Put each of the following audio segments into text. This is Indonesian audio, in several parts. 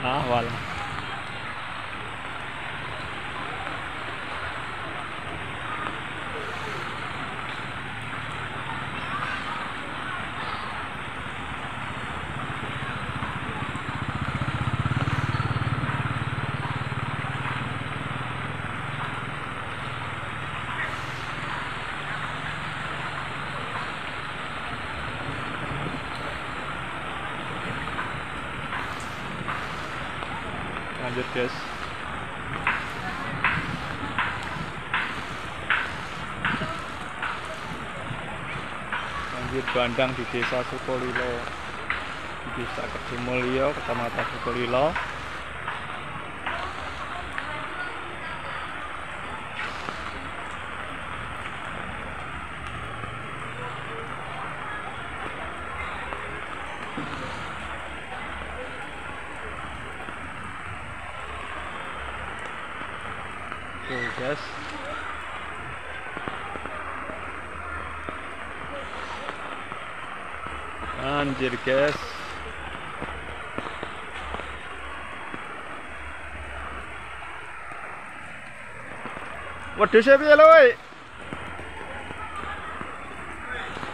Ah, wala. Lanjut guys. Banjir bandang di Desa Sukolilo, di Desa Kedumulyo, Kecamatan Sukolilo. Tuh guys, anjir guys, wedhus piye lho woy,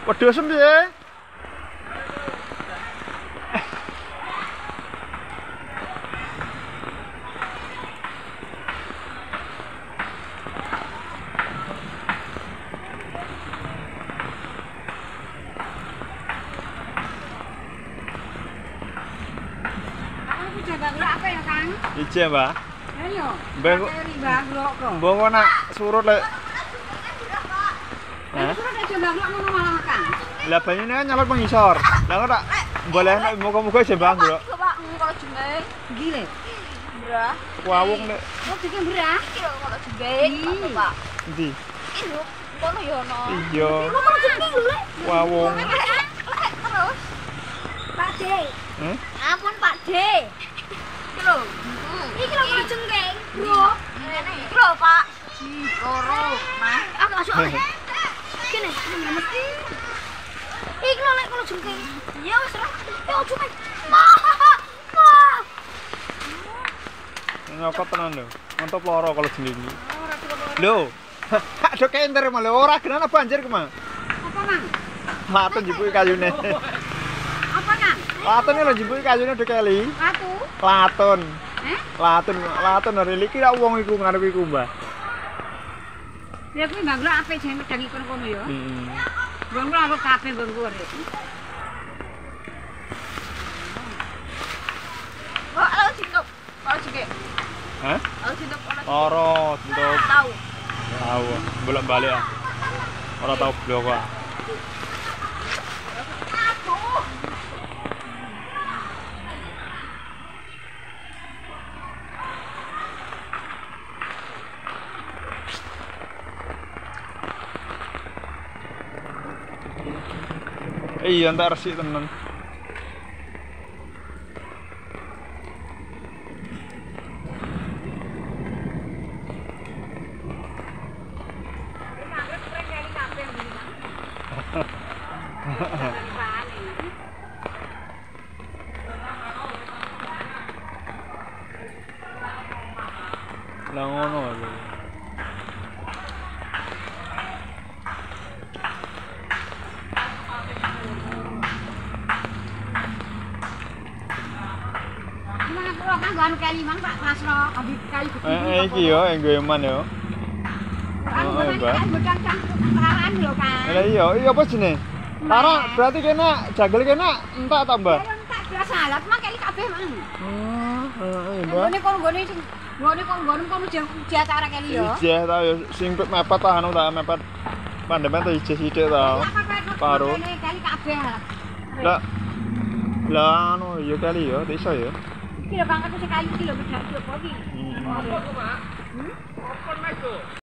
wedhus piye? Apa ya Kang? Ije mbak. Ayo. Mbok nak surut lek. Hah? Surut aja banglok ngono malah Kang. Lah banyune kan nyalot mengisor. Lah kok tak boleh nek muga-muga aja banglok. Coba kalau jeneng gile. Brah. Wawung nek. Oh bikin brah. Iki lho kalau jeneng Pak. Endi? Iki lho kono ya ono. Iya. Kalau jeneng lho. Wawung. Terus. Pak D. Ampun Pak D. Iki lho. Iki lho kalau jengking, Bro. Bro, Pak. Loro, Mas. Aku masuk. Kene, kene mesti. Iki lho lek kalau jengking. Ya wis ora. Ya ojo Mas. Nyokot tenan lho. Mantap loro kalau jengking. Lho. Ada kenter malah ora genana banjir kemang. Apa, Mang? Latun jibuki kayune. Apa, Kang? Latun lho jibuki kayune udah kali. Watu. Latun. Latun ora iki ra wong iku ngarep iku, Mbah. Ya kuwi banglok ape jeng medang kono ya. Heeh. Banglok aku kabeh nggo arek. Kok alo cintuk. Kalau cekek. Hah? Alo cintuk ono. Ora, cintuk. Tahu. Tahu, bolak-balik ah. Ora tau blok ah. Iya, entar resik tenan. Lah ngono lho. Kan kali mang Pak Pasro, abi kali Iki yo enggo eman yo. Oh, Mbak. Kan lho kan. Lah iya apa jenenge? Tara berarti kena jagel kena entak ta, Mbak? Ya entak biasa lah, mak kali kabeh mang. Heeh, Mbak. Nggone kono di acara kali yo. Ijeh ta yo sing mepet ta anu ta mepet pandemen ta ijeh sithik ta. Paro. Kali kabeh. Lah anu yo kali yo iso yo. Iki lho pangkat sekali iki lho bedhak yo apa iki? Apa, Pak? Apa mas